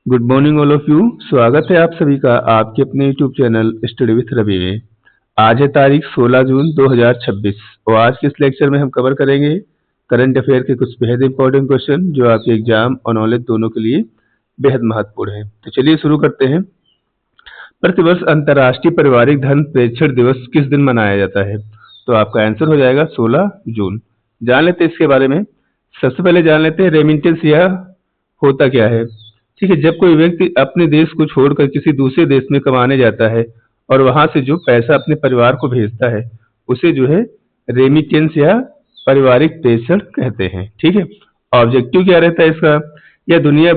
Good morning all of you. स्वागत है आप सभी का आपके अपने YouTube channel study with Ravi में। आज है तारीख 16 जून 2026 और आज के इस लेक्चर में हम कवर करेंगे करंट अफेयर के कुछ बेहद इंपॉर्टेंट क्वेश्चन जो आपके एग्जाम और नॉलेज दोनों के लिए बेहद महत्वपूर्ण है। तो चलिए शुरू करते हैं। प्रतिवर्ष अंतर्राष्ट्रीय पारिवारिक धन प्रेक्षण दिवस किस दिन मनाया जाता है? तो आपका आंसर हो जाएगा 16 जून। जान लेते हैं इसके बारे में। सबसे पहले जान लेते हैं रेमिटेंस यह होता क्या है। ठीक है, जब कोई व्यक्ति अपने देश को छोड़कर किसी दूसरे देश में कमाने जाता है और वहां से जो पैसा अपने परिवार को भेजता है उसे जो है रेमिटेंस या पारिवारिक प्रेषण कहते हैं। ठीक है, ऑब्जेक्टिव क्या रहता है इसका? यह दुनिया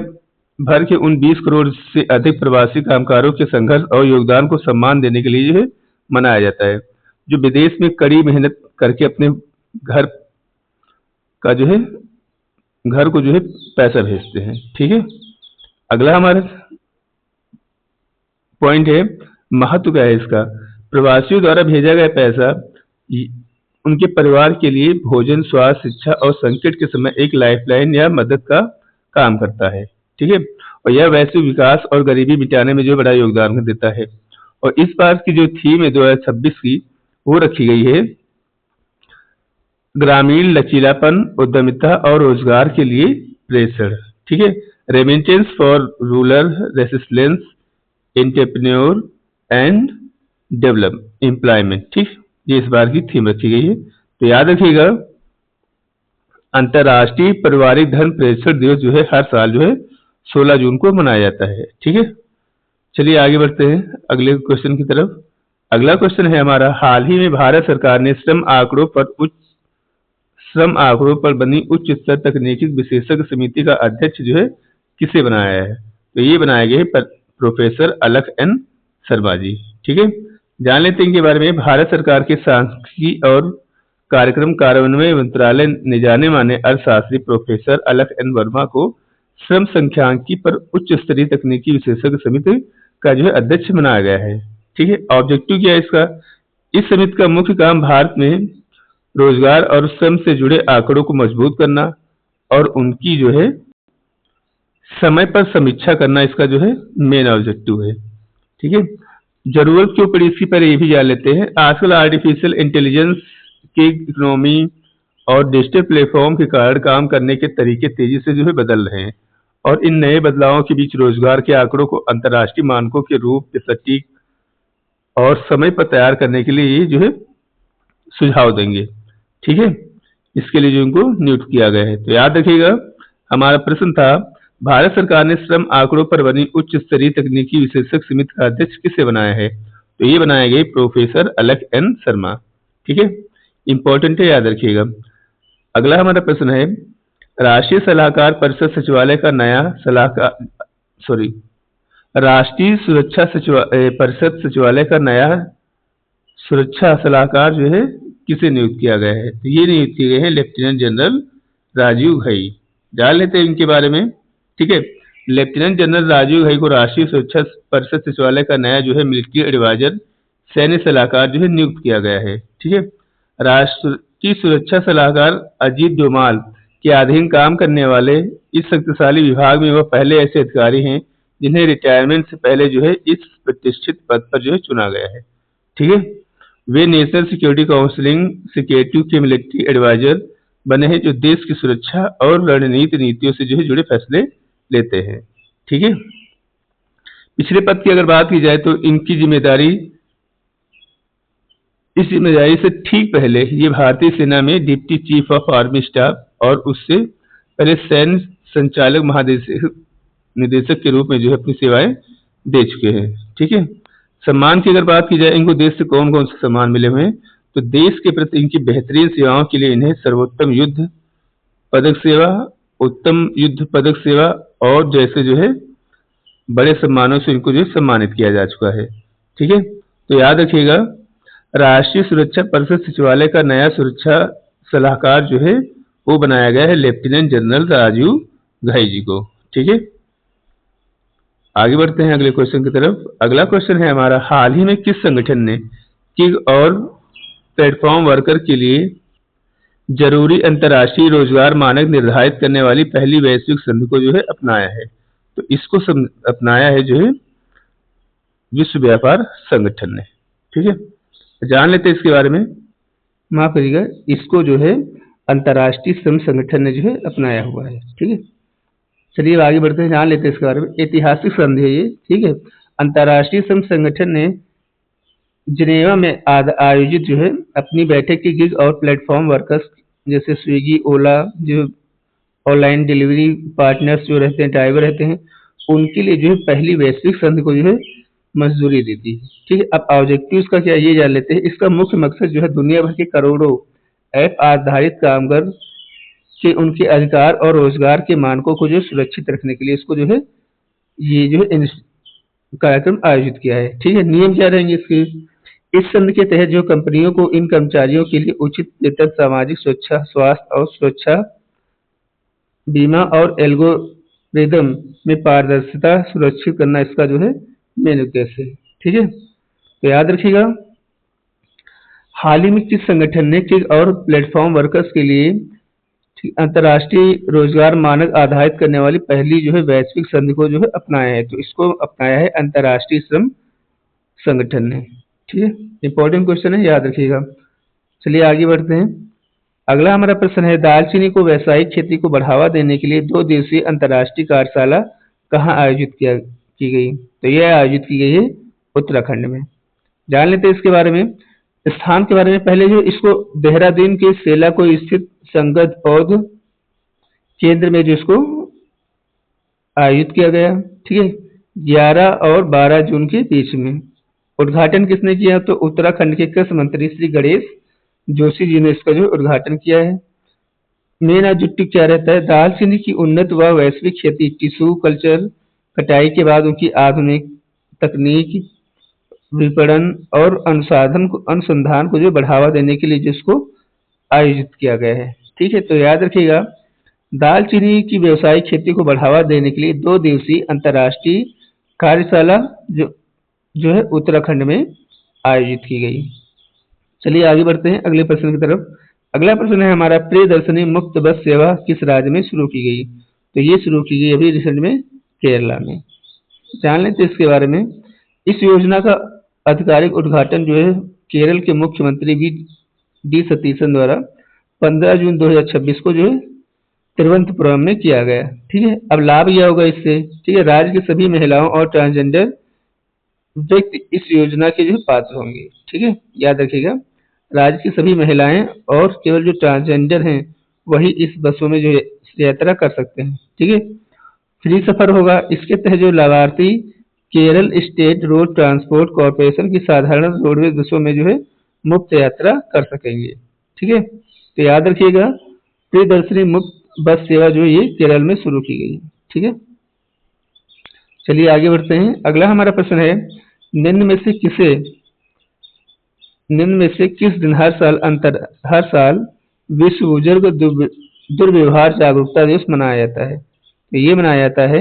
भर के उन 20 करोड़ से अधिक प्रवासी कामगारों के संघर्ष और योगदान को सम्मान देने के लिए जो है मनाया जाता है, जो विदेश में कड़ी मेहनत करके अपने घर का जो है घर को जो है पैसा भेजते हैं। ठीक है, अगला हमारा पॉइंट है महत्व क्या है इसका। प्रवासियों द्वारा भेजा गया पैसा उनके परिवार के लिए भोजन, स्वास्थ्य, शिक्षा और संकट के समय एक लाइफलाइन या मदद का काम करता है। ठीक है, और यह वैश्विक विकास और गरीबी मिटाने में जो बड़ा योगदान देता है। और इस बार की जो थीम है 2026 की वो रखी गई है ग्रामीण लचीलापन, उद्यमिता और रोजगार के लिए प्रेषण। ठीक है, remittance for rural resistance, entrepreneur and develop employment. ठीक, ये इस बार की थीम रखी गई है। तो याद रखिएगा अंतर्राष्ट्रीय पारिवारिक धन प्रेषण दिवस जो है हर साल जो है 16 जून को मनाया जाता है। ठीक है, चलिए आगे बढ़ते हैं अगले क्वेश्चन की तरफ। अगला क्वेश्चन है हमारा, हाल ही में भारत सरकार ने श्रम आंकड़ों पर बनी उच्च स्तर तकनीकी विशेषज्ञ समिति का अध्यक्ष जो है किसे बनाया है? तो ये बनाए गए प्रोफेसर अलख एन शर्मा जी। ठीक है, जान लेते हैं इनके बारे में। भारत सरकार के सांख्यिकी और कार्यक्रम कार्यान्वयन मंत्रालय ने जाने माने अर्थशास्त्री प्रोफेसर अलख एन वर्मा को श्रम सांख्यिकी पर उच्च स्तरीय तकनीकी विशेषज्ञ समिति का जो है अध्यक्ष बनाया गया है। ठीक है, ऑब्जेक्टिव क्या है इसका? इस समिति का मुख्य काम भारत में रोजगार और श्रम से जुड़े आंकड़ों को मजबूत करना और उनकी जो है समय पर समीक्षा करना इसका जो है मेन ऑब्जेक्टिव है। ठीक है, जरूरत क्यों पड़ी इसकी पर ये भी जान लेते हैं। आजकल आर्टिफिशियल इंटेलिजेंस के इकोनॉमी और डिजिटल प्लेटफॉर्म के कारण काम करने के तरीके तेजी से जो है बदल रहे हैं और इन नए बदलावों के बीच रोजगार के आंकड़ों को अंतर्राष्ट्रीय मानकों के रूप में सटीक और समय पर तैयार करने के लिए ये जो है सुझाव देंगे। ठीक है, इसके लिए जो इनको नियुक्त किया गया है। तो याद रखिएगा हमारा प्रश्न था भारत सरकार ने श्रम आंकड़ों पर बनी उच्च स्तरीय तकनीकी विशेषज्ञ समिति का अध्यक्ष किसे बनाया है? तो ये बनाए गए प्रोफेसर अलख एन शर्मा। ठीक है, इंपॉर्टेंट है, याद रखिएगा। अगला हमारा प्रश्न है राष्ट्रीय सलाहकार परिषद सचिवालय का नया राष्ट्रीय सुरक्षा परिषद सचिवालय का नया सुरक्षा सलाहकार जो है किसे नियुक्त किया गया है? तो ये नियुक्त किए गए हैं लेफ्टिनेंट जनरल राजीव घई। जान लेते हैं इनके बारे में। ठीक है, लेफ्टिनेंट जनरल राजीव घई को राष्ट्रीय सुरक्षा परिषद सचिवालय का नया जो है मिलिट्री एडवाइजर सैन्य सलाहकार जो है नियुक्त किया गया है। ठीक है, राष्ट्रीय सुरक्षा सलाहकार अजीत डोमाल के अधीन काम करने वाले इस शक्तिशाली विभाग में वह पहले ऐसे अधिकारी हैं जिन्हें रिटायरमेंट से पहले जो है इस प्रतिष्ठित पद पर जो है चुना गया है। ठीक है, वे नेशनल सिक्योरिटी काउंसिलिंग सिक्योरिटी के मिलिट्री एडवाइजर बने हैं जो देश की सुरक्षा और रणनीति नीतियों से जो है जुड़े फैसले लेते हैं। ठीक है, पिछले पद की अगर बात की जाए तो इनकी इस जिम्मेदारी से ठीक पहले ये भारतीय सेना में deputy chief of army staff और उससे पहले सैन्य संचालक महानिदेशक के रूप में जो है अपनी सेवाएं दे चुके हैं। ठीक है, सम्मान की अगर बात की जाए इनको देश से कौन कौन से सम्मान मिले हुए हैं? तो देश के प्रति इनकी बेहतरीन सेवाओं के लिए इन्हें सर्वोत्तम युद्ध पदक सेवा, उत्तम युद्ध पदक सेवा और जैसे जो है बड़े सम्मानों से इनको जो सम्मानित किया जा चुका है। ठीक है, तो याद रखिएगा राष्ट्रीय सुरक्षा परिषद सचिवालय का नया सुरक्षा सलाहकार जो है वो बनाया गया है लेफ्टिनेंट जनरल राजीव घई जी को। ठीक है, आगे बढ़ते हैं अगले क्वेश्चन की तरफ। अगला क्वेश्चन है हमारा, हाल ही में किस संगठन ने गिग और प्लेटफॉर्म वर्कर के लिए जरूरी अंतर्राष्ट्रीय रोजगार मानक निर्धारित करने वाली पहली वैश्विक संधि को जो है अपनाया है? तो इसको अपनाया है जो है विश्व व्यापार संगठन ने। ठीक है, तो जान लेते हैं इसके बारे में। माफ करिएगा, इसको जो है अंतर्राष्ट्रीय श्रम संगठन ने जो है अपनाया हुआ है। ठीक है, चलिए अब आगे बढ़ते हैं, जान लेते हैं इसके बारे में। ऐतिहासिक संधि है ये। ठीक है, अंतर्राष्ट्रीय श्रम संगठन ने जिनेवा में आयोजित जो है अपनी बैठक की गिग और प्लेटफॉर्म वर्कर्स जैसे स्विगी, ओला, जो ऑनलाइन डिलीवरी पार्टनर्स जो रहते हैं, ड्राइवर रहते हैं, उनके लिए जो है पहली वैश्विक संधि को जो है मंजूरी दी थी। ठीक है, अब ऑब्जेक्टिव का क्या ये जान लेते हैं। इसका मुख्य मकसद जो है दुनिया भर के करोड़ों ऐप आधारित कामगार के उनके अधिकार और रोजगार के मानकों को जो सुरक्षित रखने के लिए इसको जो है ये जो है कार्यक्रम आयोजित किया है। ठीक है, नियम क्या रहेंगे इसके। इस संधि के तहत जो कंपनियों को इन कर्मचारियों के लिए उचित वेतन, सामाजिक सुरक्षा, स्वास्थ्य और सुरक्षा बीमा और एल्गोरिदम में पारदर्शिता सुरक्षित करना इसका जो है मेन उद्देश्य है। ठीक है, तो याद रखिएगा, हाल ही में किस संगठन ने गिग और प्लेटफॉर्म वर्कर्स के लिए अंतर्राष्ट्रीय रोजगार मानक आधारित करने वाली पहली जो है वैश्विक संधि को जो है अपनाया है। तो इसको अपनाया है अंतर्राष्ट्रीय श्रम संगठन ने। ठीक है, इंपॉर्टेंट क्वेश्चन है, याद रखिएगा। चलिए आगे बढ़ते हैं। अगला हमारा प्रश्न है, दालचीनी को व्यावसायिक खेती को बढ़ावा देने के लिए 2 दिवसीय अंतर्राष्ट्रीय कार्यशाला कहाँ आयोजित की गई। तो यह आयोजित की गई है उत्तराखंड में। जान लेते हैं इसके बारे में। स्थान के बारे में पहले जो इसको देहरादून के सेलाको स्थित संगत पौध केंद्र में जो इसको आयोजित किया गया। ठीक है, 11 और 12 जून के बीच में। उद्घाटन किसने किया, तो उत्तराखंड के कृषि मंत्री श्री गणेश जोशी जी ने इसका जो उद्घाटन किया है। मेन ऑब्जेक्टिव क्या रहता है, दालचीनी की उन्नत व वैश्विक खेती, टिश्यू कल्चर, कटाई के बाद उनकी आधुनिक तकनीक, विपणन और अनुसंधान को जो बढ़ावा देने के लिए जिसको आयोजित किया गया है। ठीक है, तो याद रखिएगा, दालचीनी की व्यावसायिक खेती को बढ़ावा देने के लिए 2 दिवसीय अंतर्राष्ट्रीय कार्यशाला जो है उत्तराखंड में आयोजित की गई। चलिए आगे बढ़ते हैं अगले प्रश्न की तरफ। अगला प्रश्न है हमारा, प्रियदर्शनी मुफ्त बस सेवा किस राज्य में शुरू की गई। तो ये शुरू की गई अभी रिसेंट में केरला में। जान लेते हैं इसके बारे में। इस योजना का आधिकारिक उद्घाटन जो है केरल के मुख्यमंत्री डी सतीशन द्वारा 15 जून 2026 को जो है तिरुवनंतपुरम में किया गया। ठीक है, अब लाभ क्या होगा इससे। ठीक है, राज्य की सभी महिलाओं और ट्रांसजेंडर व्यक्ति इस योजना के जो है पात्र होंगे। ठीक है, याद रखिएगा, राज्य की सभी महिलाएं और केवल जो ट्रांसजेंडर हैं वही इस बसों में जो है यात्रा कर सकते हैं। ठीक है, फ्री सफर होगा। इसके तहत जो लाभार्थी Kerala state road transport corporation की साधारण रोडवेज बसों में जो है मुफ्त यात्रा कर सकेंगे। ठीक है, तो याद रखिएगा, प्रियदर्शनी मुफ्त बस सेवा जो ये केरल में शुरू की गई। ठीक है, चलिए आगे बढ़ते हैं। अगला हमारा प्रश्न है, निम्न में से किस दिन हर साल विश्व बुजुर्ग दुर्व्यवहार जागरूकता दिवस मनाया जाता है। तो ये मनाया जाता है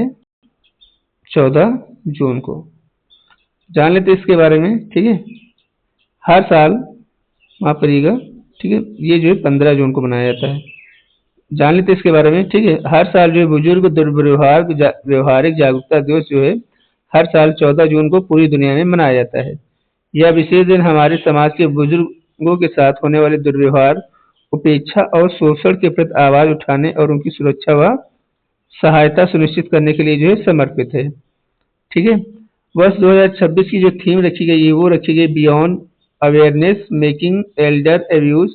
14 जून को। जान लेते हैं इसके बारे में। ठीक है, हर साल माफ करिएगा, ठीक है, ये जो है 15 जून को मनाया जाता है। जान लेते हैं इसके बारे में। ठीक है, हर साल जो है बुजुर्ग व्यवहारिक जागरूकता दिवस जो है हर साल 14 जून को पूरी दुनिया में मनाया जाता है। यह विशेष दिन हमारे समाज के बुजुर्गों के साथ होने वाले दुर्व्यवहार, उपेक्षा और शोषण के प्रति आवाज उठाने और उनकी सुरक्षा व सहायता सुनिश्चित करने के लिए जो है समर्पित है। ठीक है, वर्ष 2026 की जो थीम रखी गई है वो रखी गई beyond awareness making Elder abuse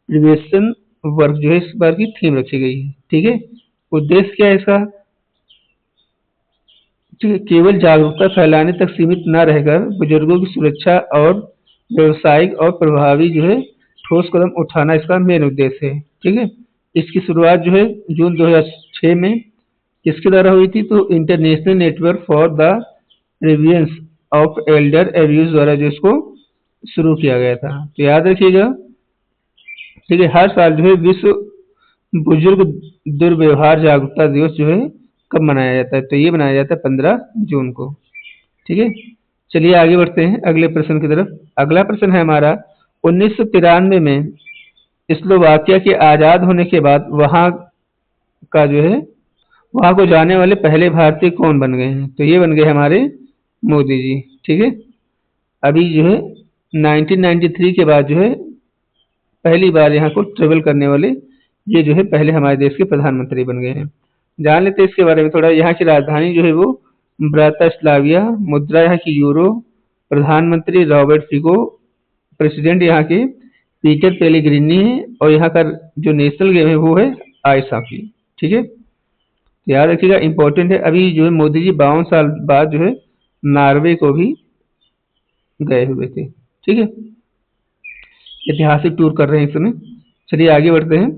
prevention work जो है इस बार की थीम रखी गई है। ठीक है, उद्देश्य क्या है इसका। ठीक है, केवल जागरूकता फैलाने तक सीमित न रहकर बुजुर्गों की सुरक्षा और व्यवसायिक और प्रभावी जो है ठोस कदम उठाना इसका मेन उद्देश्य है। ठीक है, इसकी शुरुआत जो है जून 2006 में किसके द्वारा हुई थी, तो international network for the prevention of Elder abuse द्वारा जो इसको शुरू किया गया था। तो याद रखिएगा, ठीक है, हर साल जो है विश्व बुजुर्ग दुर्व्यवहार जागरूकता दिवस जो है कब मनाया जाता है, तो ये मनाया जाता है 15 जून को। ठीक है, चलिए आगे बढ़ते हैं अगले प्रश्न की तरफ। अगला प्रश्न है हमारा, 1993 में स्लोवाकिया के आजाद होने के बाद वहां का जो है वहां को जाने वाले पहले भारतीय कौन बन गए हैं? तो ये बन गए हमारे मोदी जी। ठीक है, अभी जो है 1993 के बाद जो है पहली बार यहाँ को ट्रेवल करने वाले ये जो है पहले हमारे देश के प्रधानमंत्री बन गए हैं। जान लेते हैं इसके बारे में थोड़ा। यहाँ की राजधानी जो है वो ब्रातिस्लाविया, मुद्रा यहाँ की यूरो, प्रधानमंत्री रॉबर्ट फिगो, प्रेसिडेंट यहाँ के पीटर पेलेग्रिनी है, और यहाँ का जो नेशनल गेम है वो है आइस हॉकी। ठीक है, याद रखिएगा, इंपॉर्टेंट है। अभी जो है मोदी जी 52 साल बाद जो है नॉर्वे को भी गए हुए थे। ठीक है, ऐतिहासिक टूर कर रहे हैं इस समय। चलिए आगे बढ़ते हैं।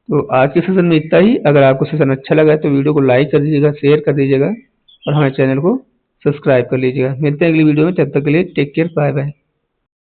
तो आज के सेशन में इतना ही। अगर आपको सेशन अच्छा लगा है तो वीडियो को लाइक कर दीजिएगा, शेयर कर दीजिएगा और हमारे चैनल को सब्सक्राइब कर लीजिएगा। मिलते हैं अगली वीडियो में, तब तक के लिए टेक केयर, बाय बाय।